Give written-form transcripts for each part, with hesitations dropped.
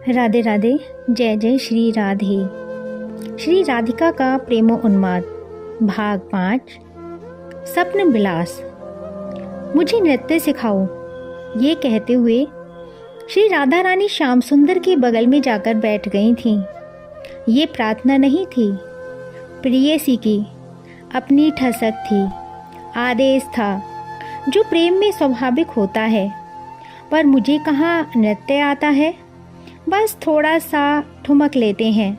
राधे राधे। जय जय श्री राधे। श्री राधिका का प्रेमो उन्माद भाग 5। स्वप्न विलास। मुझे नृत्य सिखाओ, ये कहते हुए श्री राधा रानी श्याम सुंदर के बगल में जाकर बैठ गई थीं। ये प्रार्थना नहीं थी, प्रेयसी की अपनी ठसक थी, आदेश था जो प्रेम में स्वाभाविक होता है। पर मुझे कहाँ नृत्य आता है, बस थोड़ा सा ठुमक लेते हैं।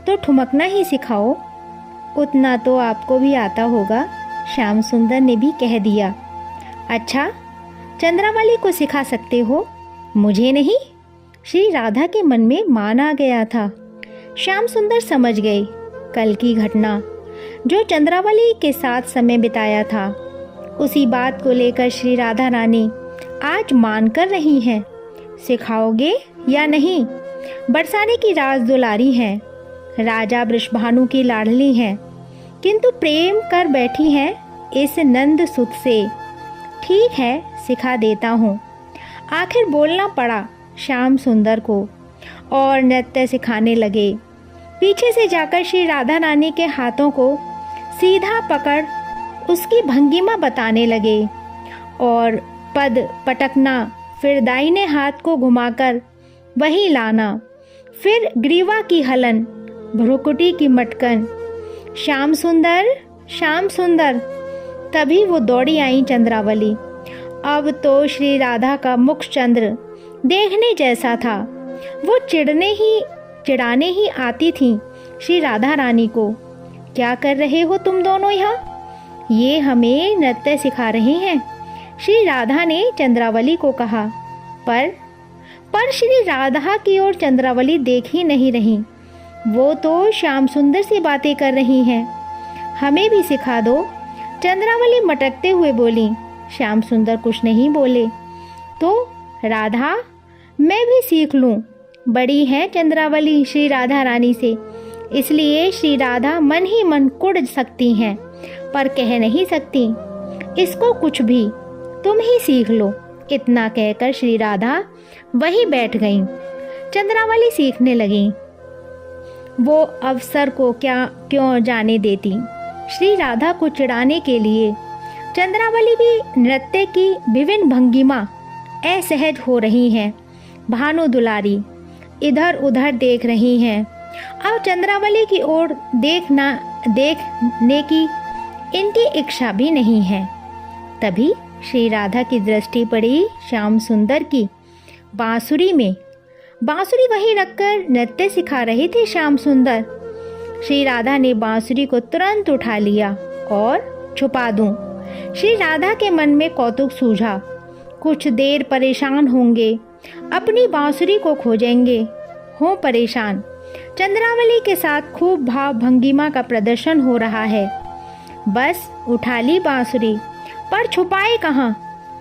तो ठुमकना ही सिखाओ, उतना तो आपको भी आता होगा, श्याम सुंदर ने भी कह दिया। अच्छा, चंद्रावली को सिखा सकते हो, मुझे नहीं। श्री राधा के मन में मान आ गया था। श्याम सुंदर समझ गए कल की घटना, जो चंद्रावली के साथ समय बिताया था। उसी बात को लेकर श्री राधा रानी आज मान कर रही हैं। सिखाओगे या नहीं? बरसाने की राज दुलारी हैं, राजा वृषभानु की लाडली हैं, किंतु प्रेम कर बैठी हैं इस नंद सुत से। ठीक है, सिखा देता हूँ। आखिर बोलना पड़ा श्याम सुंदर को और नृत्य सिखाने लगे। पीछे से जाकर श्री राधा रानी के हाथों को सीधा पकड़ उसकी भंगिमा बताने लगे और पद पटकना, फिर दाहिने हाथ को घुमाकर वही लाना, फिर ग्रीवा की हलन, भ्रुकुटी की मटकन। श्याम सुंदर, श्याम सुंदर। तभी वो दौड़ी आई चंद्रावली। अब तो श्री राधा का मुख चंद्र देखने जैसा था। वो चिढ़ाने ही आती थी श्री राधा रानी को। क्या कर रहे हो तुम दोनों यहाँ? ये हमें नृत्य सिखा रहे हैं, श्री राधा ने चंद्रावली को कहा। पर श्री राधा की ओर चंद्रावली देख ही नहीं रही। वो तो श्याम सुंदर से बातें कर रही हैं। हमें भी सिखा दो, चंद्रावली मटकते हुए बोली। श्याम सुंदर कुछ नहीं बोले। तो राधा, मैं भी सीख लूं। बड़ी है चंद्रावली श्री राधा रानी से, इसलिए श्री राधा मन ही मन कुढ़ सकती हैं, पर कह नहीं सकती। इसको कुछ भी, तुम ही सीख लो। इतना कहकर श्री राधा वहीं बैठ गईं। चंद्रावली सीखने लगी। वो अवसर को क्यों जाने देती। श्री राधा को चिढ़ाने के लिए चंद्रावली भी नृत्य की विभिन्न भंगिमा असहज हो रही हैं। भानु दुलारी इधर उधर देख रही हैं। अब चंद्रावली की ओर देखने की इनकी इच्छा भी नहीं है। तभी श्री राधा की दृष्टि पड़ी श्याम सुंदर की बांसुरी में। बांसुरी वहीं रखकर नृत्य सिखा रहे थे श्याम सुंदर। श्री राधा ने बांसुरी को तुरंत उठा लिया और छुपा दूं। श्री राधा के मन में कौतुक सूझा। कुछ देर परेशान होंगे, अपनी बांसुरी को खोजेंगे। हो परेशान। चंद्रावली के साथ खूब भाव भंगिमा का प्रदर्शन हो रहा है। बस उठा ली बांसुरी, पर छुपाए कहाँ?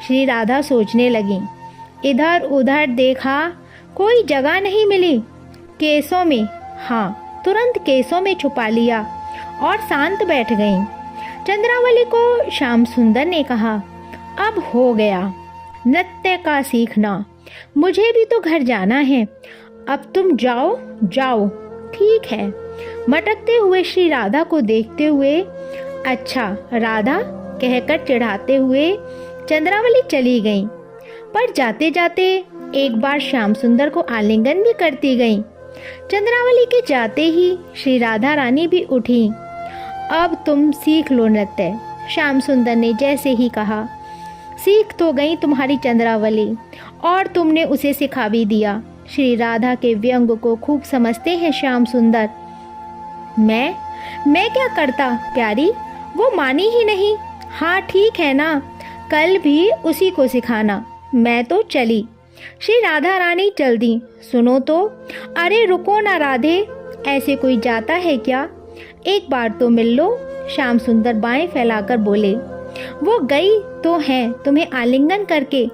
श्री राधा सोचने लगी। इधर उधर देखा, कोई जगह नहीं मिली। केसों में, हाँ, तुरंत केसों में छुपा लिया और शांत बैठ गईं। चंद्रावली को श्याम सुंदर ने कहा, अब हो गया नृत्य का सीखना, मुझे भी तो घर जाना है। अब तुम जाओ जाओ। ठीक है। मटकते हुए श्री राधा को देखते हुए, अच्छा राधा कहकर चिढ़ाते हुए चंद्रावली चली गई। पर जाते जाते एक बार श्याम सुंदर को आलिंगन भी करती गई। चंद्रावली के जाते ही श्री राधा रानी भी उठी। अब तुम सीख लो नृत्य, श्याम सुंदर ने जैसे ही कहा। सीख तो गई तुम्हारी चंद्रावली, और तुमने उसे सिखा भी दिया। श्री राधा के व्यंग को खूब समझते हैं श्याम सुंदर। मैं क्या करता प्यारी, वो मानी ही नहीं। हाँ ठीक है ना, कल भी उसी को सिखाना। मैं तो चली। श्री राधा रानी चल दी। सुनो तो, अरे रुको ना राधे, ऐसे कोई जाता है क्या? एक बार तो मिल लो। श्याम सुंदर बाएं फैलाकर बोले। वो गई तो है तुम्हें आलिंगन करके,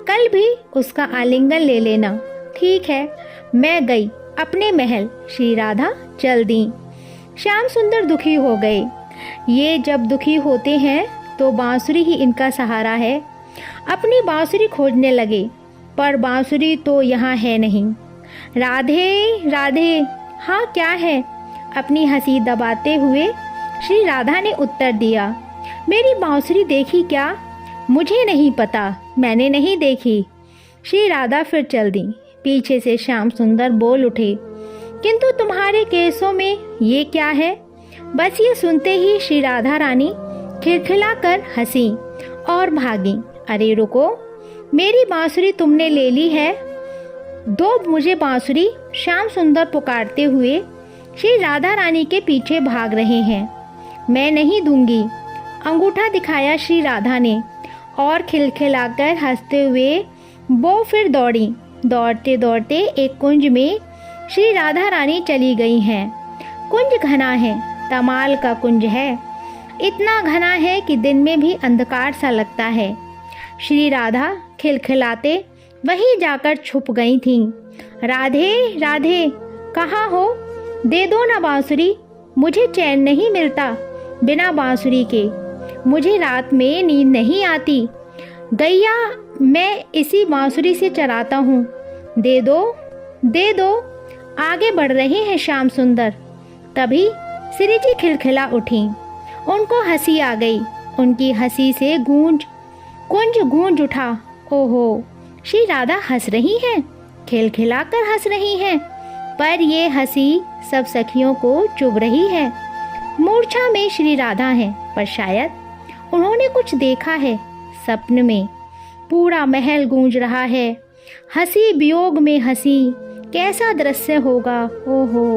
कल भी उसका आलिंगन ले लेना। ठीक है, मैं गई अपने महल। श्री राधा चल दी। श्याम सुंदर दुखी हो गए। ये जब दुखी होते हैं तो बांसुरी ही इनका सहारा है। अपनी बांसुरी खोजने लगे, पर बांसुरी तो यहाँ है नहीं। राधे राधे। हाँ क्या है? अपनी हंसी दबाते हुए श्री राधा ने उत्तर दिया। मेरी बांसुरी देखी क्या? मुझे नहीं पता, मैंने नहीं देखी। श्री राधा फिर चल दी। पीछे से श्याम सुंदर बोल उठे, किंतु तुम्हारे केसों में ये क्या है? बस ये सुनते ही श्री राधा रानी खिलखिलाकर हंसी और भागी। अरे रुको, मेरी बांसुरी तुमने ले ली है, दो मुझे बांसुरी। श्याम सुंदर पुकारते हुए श्री राधा रानी के पीछे भाग रहे हैं। मैं नहीं दूंगी, अंगूठा दिखाया श्री राधा ने और खिलखिलाकर हंसते हुए वो फिर दौड़ी। दौड़ते दौड़ते एक कुंज में श्री राधा रानी चली गई हैं। कुंज घना है, तमाल का कुंज है, इतना घना है कि दिन में भी अंधकार सा लगता है। श्री राधा खिलखिलाते वहीं जाकर छुप गई थीं। राधे राधे, कहाँ हो? दे दो ना बांसुरी, मुझे चैन नहीं मिलता बिना बांसुरी के। मुझे रात में नींद नहीं आती, गैया मैं इसी बांसुरी से चराता हूँ। दे दो दे दो। आगे बढ़ रहे हैं श्याम सुंदर। तभी श्री जी खिलखिला उठी। उनको हंसी आ गई। उनकी हंसी से कुंज गूंज उठा। ओहो, श्री राधा हंस रही हैं, खिलखिलाकर हंस रही हैं, पर ये हंसी सब सखियों को चुभ रही है। मूर्छा में श्री राधा हैं, पर शायद उन्होंने कुछ देखा है। सपन में पूरा महल गूंज रहा है। हंसी वियोग में हंसी, कैसा दृश्य होगा। ओहो,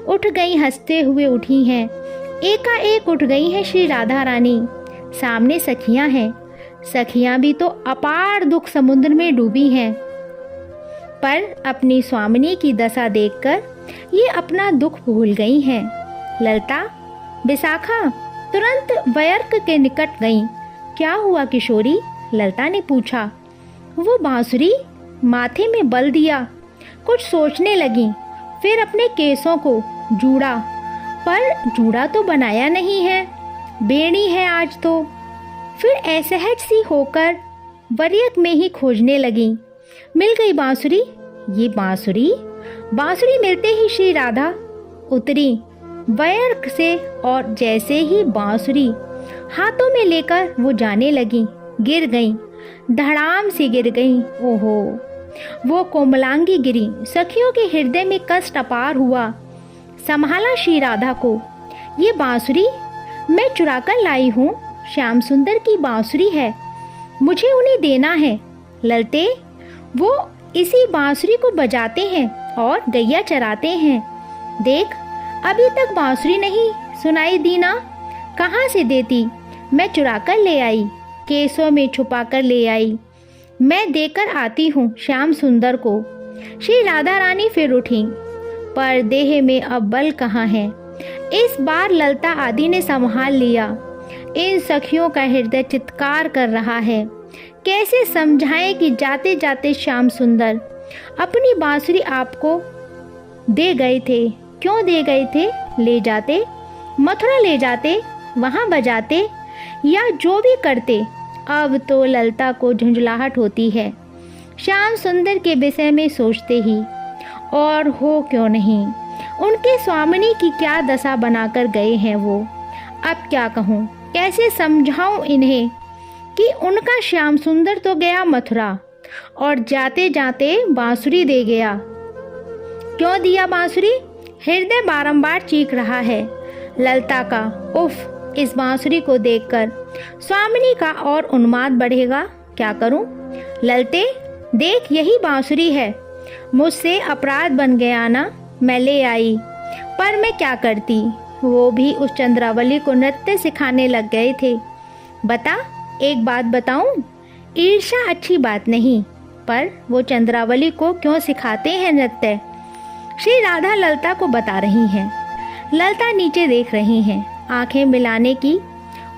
उठ गई, हंसते हुए उठी हैं। एकाएक उठ गई हैं श्री राधा रानी। सामने सखियां हैं। सखियां भी तो अपार दुख समुद्र में डूबी हैं, पर अपनी स्वामिनी की दशा देखकर ये अपना दुख भूल गई हैं। ललता, विशाखा तुरंत व्यर्क के निकट गईं। क्या हुआ किशोरी? ललता ने पूछा। वो बांसुरी माथे में बल दिया, कुछ सोचने लगी, फिर अपने केसों को जूड़ा, पर जूड़ा तो बनाया नहीं है, बेड़ी है आज तो। फिर असहज सी होकर वरियक में ही खोजने लगी। मिल गई बांसुरी। ये बांसुरी मिलते ही श्री राधा उतरी व्यर्क से और जैसे ही बांसुरी हाथों में लेकर वो जाने लगी, गिर गई, धड़ाम से गिर गई। ओहो, वो कोमलांगी गिरी। सखियों के हृदय में कष्ट अपार हुआ। संभाला श्री राधा को। ये बांसुरी मैं चुरा कर लाई हूँ, श्याम सुंदर की बांसुरी है, मुझे उन्हें देना है। ललते, वो इसी बांसुरी को बजाते हैं और गैया चराते हैं। देख, अभी तक बांसुरी नहीं सुनाई दी ना, कहाँ से देती? मैं चुरा कर ले आई, केसों में छुपा कर ले आई। मैं देकर आती हूँ श्याम सुंदर को। श्री राधा रानी फिर उठी, पर देह में अब बल कहाँ है। इस बार ललता आदि ने संभाल लिया। इन सखियों का हृदय चित्कार कर रहा है। कैसे समझाएं कि जाते जाते श्याम सुंदर अपनी बांसुरी आपको दे गए थे। क्यों दे गए थे? ले जाते, मथुरा ले जाते, वहाँ बजाते या जो भी करते। अब तो ललता को झुंझलाहट होती है श्याम सुंदर के विषय में सोचते ही। और हो क्यों नहीं, उनके स्वामिनी की क्या दशा बनाकर गए हैं वो। अब क्या कहूँ, कैसे समझाऊं इन्हें कि उनका श्याम सुंदर तो गया मथुरा और जाते जाते बांसुरी दे गया। क्यों दिया बांसुरी? हृदय बारंबार चीख रहा है ललता का। उफ, इस बांसुरी को देखकर स्वामिनी का और उन्माद बढ़ेगा। क्या करूं? ललते, देख, यही बांसुरी है। मुझसे अपराध बन गया ना, मैं ले आई, पर मैं क्या करती। वो भी उस चंद्रावली को नृत्य सिखाने लग गए थे। बता, एक बात बताऊं, ईर्ष्या अच्छी बात नहीं, पर वो चंद्रावली को क्यों सिखाते हैं नृत्य? श्री राधा ललता को बता रही हैं। ललता नीचे देख रही हैं। आंखें मिलाने की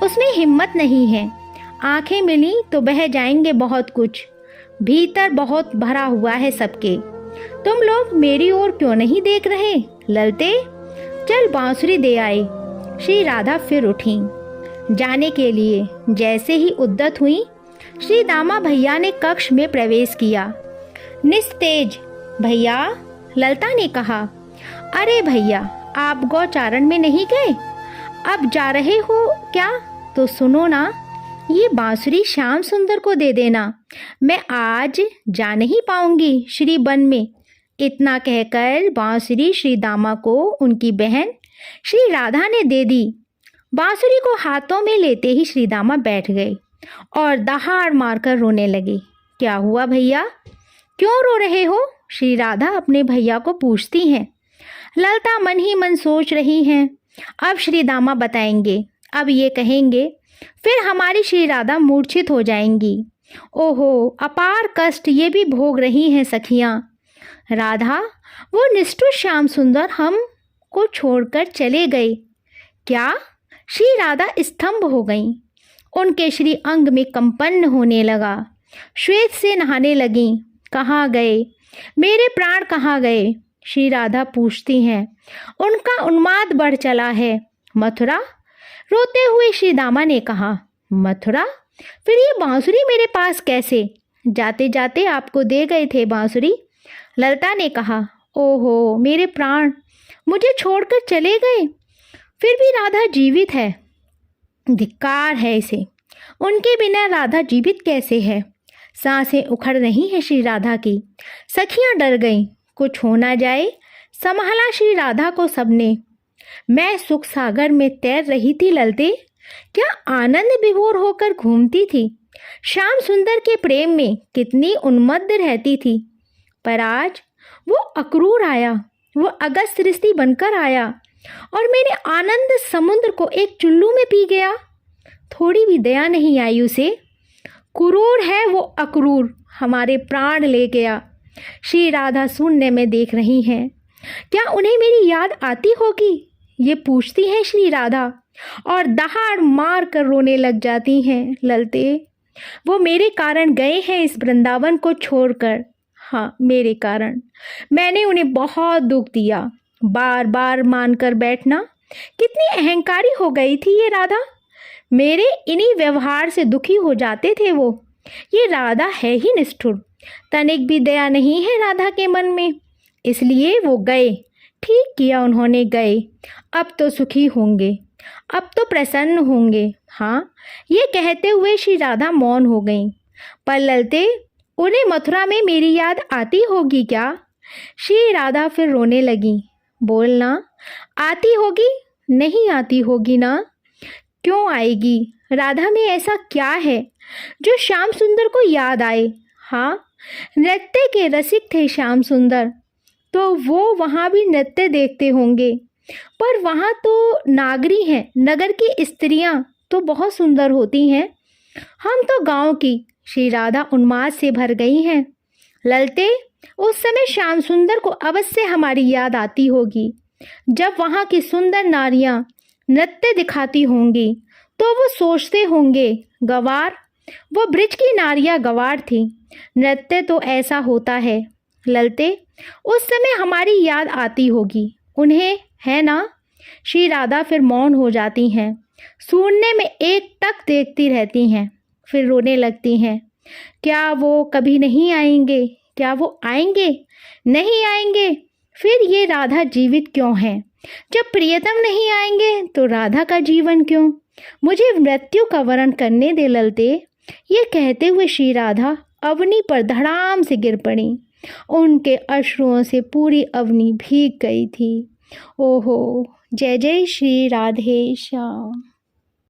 उसमें हिम्मत नहीं है। आंखें मिली तो बह जाएंगे बहुत कुछ। भीतर बहुत भरा हुआ है सबके। तुम लोग मेरी ओर क्यों नहीं देख रहे? ललते, चल बांसुरी दे आए। श्री राधा फिर उठी जाने के लिए। जैसे ही उद्यत हुई, श्री दामा भैया ने कक्ष में प्रवेश किया। निस्तेज, भैया ललता ने कहा, अरे भैया, आप गौचारण में नहीं गए, अब जा रहे हो क्या? तो सुनो ना, ये बांसुरी श्याम सुंदर को दे देना, मैं आज जा नहीं पाऊंगी श्री वन में। इतना कहकर बांसुरी श्री दामा को उनकी बहन श्री राधा ने दे दी। बांसुरी को हाथों में लेते ही श्री दामा बैठ गए और दहाड़ मारकर रोने लगे। क्या हुआ भैया, क्यों रो रहे हो? श्री राधा अपने भैया को पूछती हैं। ललता मन ही मन सोच रही हैं, अब श्री दामा बताएंगे, अब ये कहेंगे, फिर हमारी श्री राधा मूर्छित हो जाएंगी। ओहो, अपार कष्ट ये भी भोग रही हैं सखियाँ। राधा, वो निष्ठुर श्याम सुंदर हम को छोड़कर चले गए क्या? श्री राधा स्तंभ हो गईं। उनके श्री अंग में कंपन होने लगा। श्वेत से नहाने लगीं। कहाँ गए मेरे प्राण, कहाँ गए? श्री राधा पूछती हैं। उनका उन्माद बढ़ चला है। मथुरा? रोते हुए श्री दामा ने कहा, मथुरा? फिर ये बांसुरी मेरे पास कैसे? जाते जाते आपको दे गए थे बांसुरी। ललता ने कहा, ओहो मेरे प्राण, मुझे छोड़कर चले गए। फिर भी राधा जीवित है। धिक्कार है इसे, उनके बिना राधा जीवित कैसे है? सांसें उखड़ रही हैं श्री राधा की। सखियां डर गईं, कुछ हो ना जाए। संभाला श्री राधा को सबने। मैं सुख सागर में तैर रही थी ललते, क्या आनंद विभोर होकर घूमती थी। श्याम सुंदर के प्रेम में कितनी उन्मत्त रहती थी। पर आज वो अक्रूर आया, वो अगस्त ऋषि बनकर आया और मेरे आनंद समुद्र को एक चुल्लू में पी गया। थोड़ी भी दया नहीं आई उसे। क्रूर है वो अक्रूर, हमारे प्राण ले गया। श्री राधा शून्य में देख रही हैं। क्या उन्हें मेरी याद आती होगी? ये पूछती हैं श्री राधा और दहाड़ मार कर रोने लग जाती हैं। ललते, वो मेरे कारण गए हैं इस वृंदावन को छोड़कर। हाँ, मेरे कारण। मैंने उन्हें बहुत दुख दिया। बार बार मानकर बैठना। कितनी अहंकारी हो गई थी ये राधा। मेरे इन्हीं व्यवहार से दुखी हो जाते थे वो। ये राधा है ही निष्ठुर। तनिक भी दया नहीं है राधा के मन में, इसलिए वो गए। ठीक किया उन्होंने, गए। अब तो सुखी होंगे, अब तो प्रसन्न होंगे। हाँ, ये कहते हुए श्री राधा मौन हो गईं। पर ललते, उन्हें मथुरा में मेरी याद आती होगी क्या? श्री राधा फिर रोने लगी। बोलना, आती होगी? नहीं आती होगी ना? क्यों आएगी? राधा में ऐसा क्या है जो श्याम सुंदर को याद आए? हाँ, नृत्य के रसिक थे श्याम सुंदर, तो वो वहाँ भी नृत्य देखते होंगे। पर वहाँ तो नागरी हैं, नगर की स्त्रियाँ तो बहुत सुंदर होती हैं। हम तो गांव की। श्री राधा उन्माद से भर गई हैं। ललते, उस समय श्याम सुंदर को अवश्य हमारी याद आती होगी। जब वहाँ की सुंदर नारियां नृत्य दिखाती होंगी तो वो सोचते होंगे, गवार, वो ब्रिज की नारियां गवार थी। नृत्य तो ऐसा होता है। ललते, उस समय हमारी याद आती होगी उन्हें, है ना? श्री राधा फिर मौन हो जाती हैं। शून्य में एक टक देखती रहती हैं, फिर रोने लगती हैं। क्या वो कभी नहीं आएंगे? क्या वो आएंगे? नहीं आएंगे। फिर ये राधा जीवित क्यों है? जब प्रियतम नहीं आएंगे तो राधा का जीवन क्यों? मुझे मृत्यु का वरण करने दे ललते। ये कहते हुए श्री राधा अवनी पर धड़ाम से गिर पड़ी। उनके अश्रुओं से पूरी अवनी भीग गई थी। ओहो, जय जय श्री राधे श्याम।